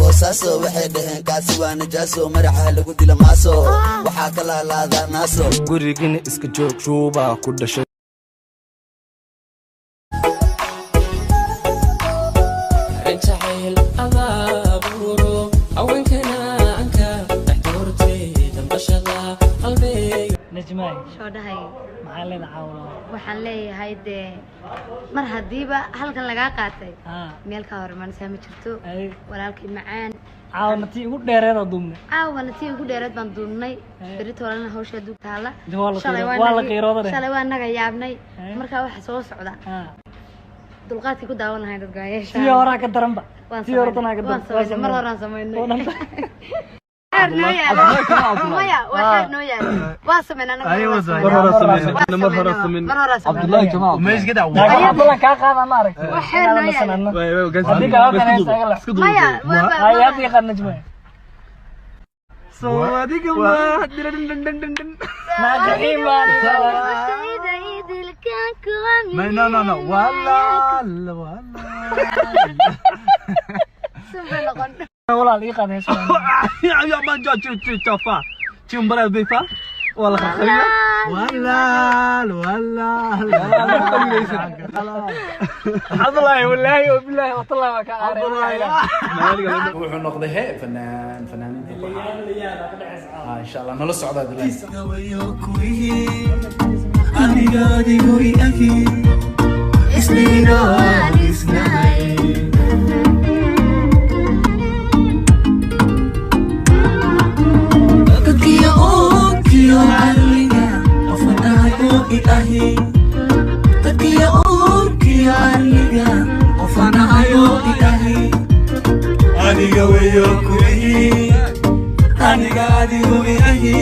boosaaso waxay dhaheen kaasi waa najaaso madaxa lagu dila maaso waxaa kala laada naaso gurigina iska joog shuuba ku dhashay jacayl abaaburo haweenkana anka dhaxdoortay dambashada qalbiga najmaay soo dhahay maxaa leedahay caawa waxaan leeyahay de mar hadiiba halkan laga qaatay meel ka hormaan saami jirto walaalkii macaan caawana tii ugu dheereed oo duumnay caawana tii ugu dheereed baan duumnay beritoolana hawsha dug taala waa la qiirooday shalay waa naga yaabnay marka waxa soo socda dulqaadkii ku daawan lahayn dad gaayeesha tii hore ka daranba tii hore tan ka daran mar hore aan sameynay maya waxa noo yaal waa sameynaa mar hore sameyn Abdullahi Jamaa meesh gada waa balan ka qaada ma aragtay waxa noo yaal adiga halkan isku duub maya ayaad yaqaan najma soo adiga ma dirin najima no wala ولا لي قادة يا ما جا تشوفا تشومبرا بيفا ولا خير ولا الحمد لله والله وبالله والله ما كان روح النقطة هي فنانين ان شاء الله نلص عضاد ilahi tadkiya urkiya aliga qofana ayo ilahi aniga weyo kuwi aniga adigu ilahi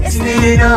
isnina